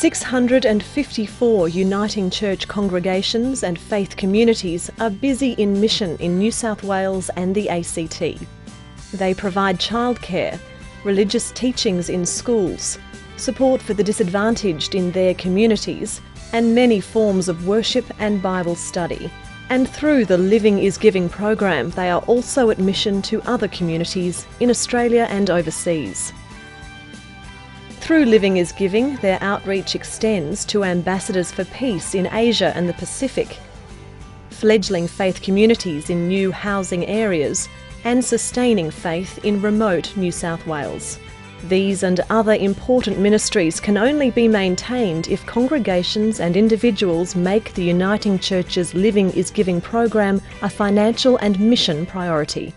654 Uniting Church congregations and faith communities are busy in mission in New South Wales and the ACT. They provide childcare, religious teachings in schools, support for the disadvantaged in their communities, and many forms of worship and Bible study. And through the Living is Giving program, they are also at mission to other communities in Australia and overseas. Through Living is Giving, their outreach extends to ambassadors for peace in Asia and the Pacific, fledgling faith communities in new housing areas, and sustaining faith in remote New South Wales. These and other important ministries can only be maintained if congregations and individuals make the Uniting Church's Living is Giving program a financial and mission priority.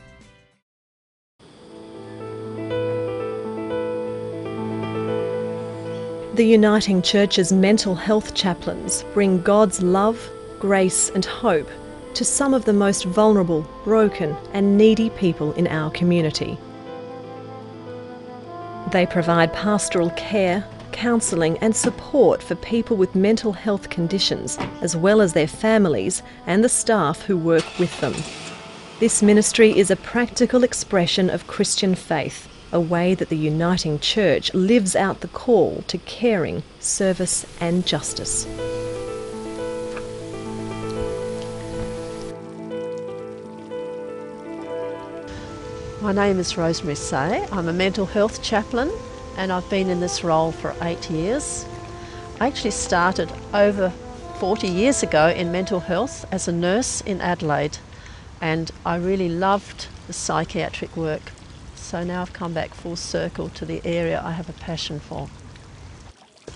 The Uniting Church's mental health chaplains bring God's love, grace and hope to some of the most vulnerable, broken and needy people in our community. They provide pastoral care, counselling and support for people with mental health conditions, as well as their families and the staff who work with them. This ministry is a practical expression of Christian faith, a way that the Uniting Church lives out the call to caring, service and justice. My name is Rosemary Say. I'm a mental health chaplain and I've been in this role for 8 years. I actually started over 40 years ago in mental health as a nurse in Adelaide, and I really loved the psychiatric work. So now I've come back full circle to the area I have a passion for.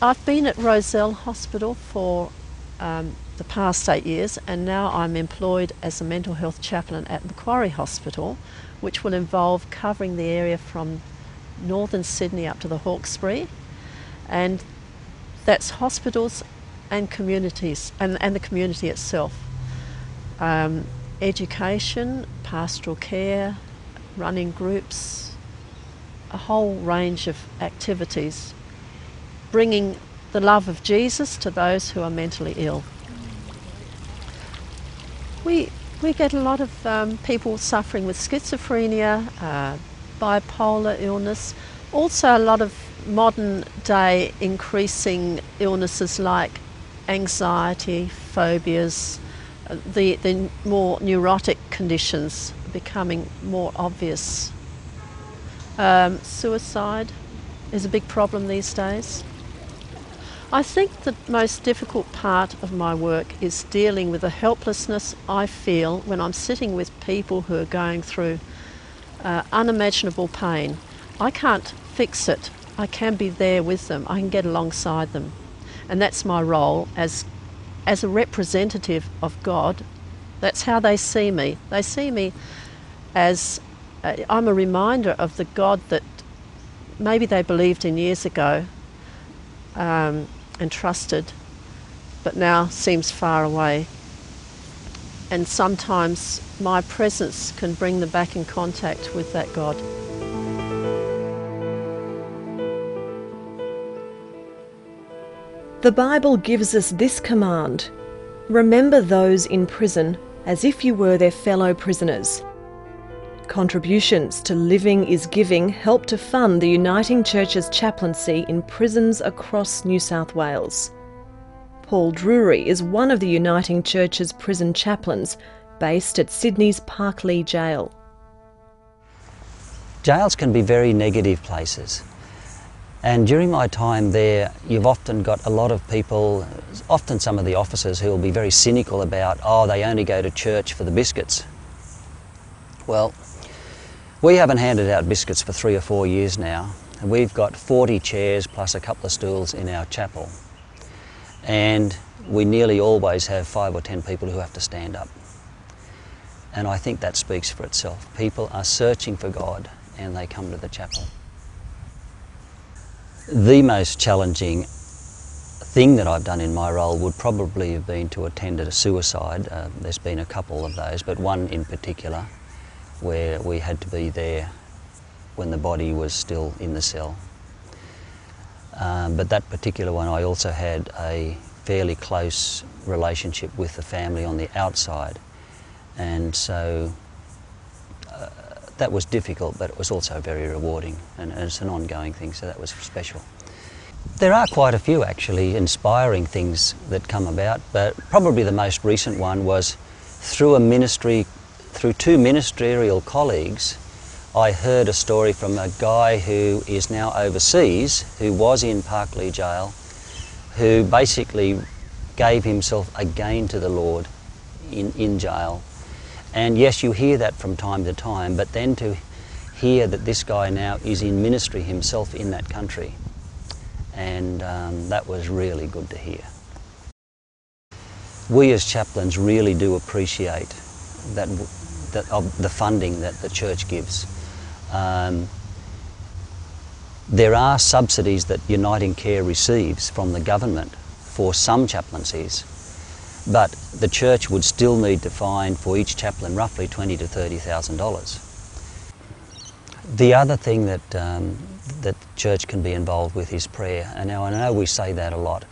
I've been at Rozelle Hospital for the past 8 years, and now I'm employed as a mental health chaplain at Macquarie Hospital, which will involve covering the area from northern Sydney up to the Hawkesbury, and that's hospitals and communities and the community itself. Education, pastoral care, running groups, a whole range of activities, bringing the love of Jesus to those who are mentally ill. We get a lot of people suffering with schizophrenia, bipolar illness, also a lot of modern day increasing illnesses like anxiety, phobias, the more neurotic conditions becoming more obvious. Suicide is a big problem these days. I think the most difficult part of my work is dealing with the helplessness I feel when I'm sitting with people who are going through unimaginable pain. I can't fix it. I can be there with them. I can get alongside them. And that's my role as a representative of God. That's how they see me. They see me as I'm a reminder of the God that maybe they believed in years ago and trusted, but now seems far away. And sometimes my presence can bring them back in contact with that God. The Bible gives us this command: remember those in prison as if you were their fellow prisoners. Contributions to Living is Giving help to fund the Uniting Church's chaplaincy in prisons across New South Wales. Paul Drury is one of the Uniting Church's prison chaplains, based at Sydney's Parklea Jail. Jails can be very negative places, and during my time there you've often got a lot of people, often some of the officers, who will be very cynical about, oh, they only go to church for the biscuits. Well, we haven't handed out biscuits for 3 or 4 years now, and we've got 40 chairs plus a couple of stools in our chapel, and we nearly always have 5 or 10 people who have to stand up. And I think that speaks for itself. People are searching for God and they come to the chapel. The most challenging thing that I've done in my role would probably have been to attend a suicide. There's been a couple of those, but one in particular where we had to be there when the body was still in the cell. But that particular one, I also had a fairly close relationship with the family on the outside, and so that was difficult, but it was also very rewarding, and it's an ongoing thing, so that was special. There are quite a few actually inspiring things that come about, but probably the most recent one was through two ministerial colleagues. I heard a story from a guy who is now overseas, who was in Parklea Jail, who basically gave himself again to the Lord in jail. And yes, you hear that from time to time, but then to hear that this guy now is in ministry himself in that country, and that was really good to hear. We as chaplains really do appreciate of the funding that the church gives. There are subsidies that Uniting Care receives from the government for some chaplaincies, but the church would still need to find for each chaplain roughly $20,000 to $30,000. The other thing that the church can be involved with is prayer. And now I know we say that a lot,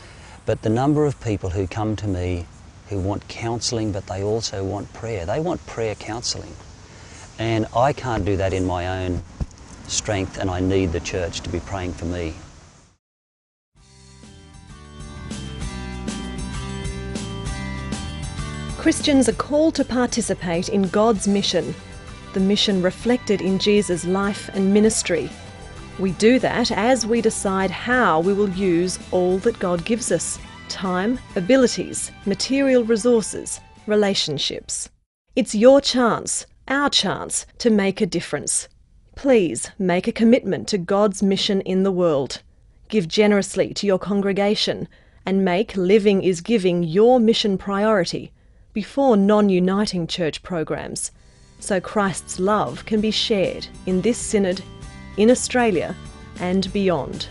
but the number of people who come to me who want counselling, but they also want prayer. They want prayer counselling. And I can't do that in my own strength, and I need the church to be praying for me. Christians are called to participate in God's mission, the mission reflected in Jesus' life and ministry. We do that as we decide how we will use all that God gives us: time, abilities, material resources, relationships. It's your chance, our chance, to make a difference. Please make a commitment to God's mission in the world. Give generously to your congregation and make Living is Giving your mission priority before non-uniting church programs, so Christ's love can be shared in this synod, in Australia and beyond.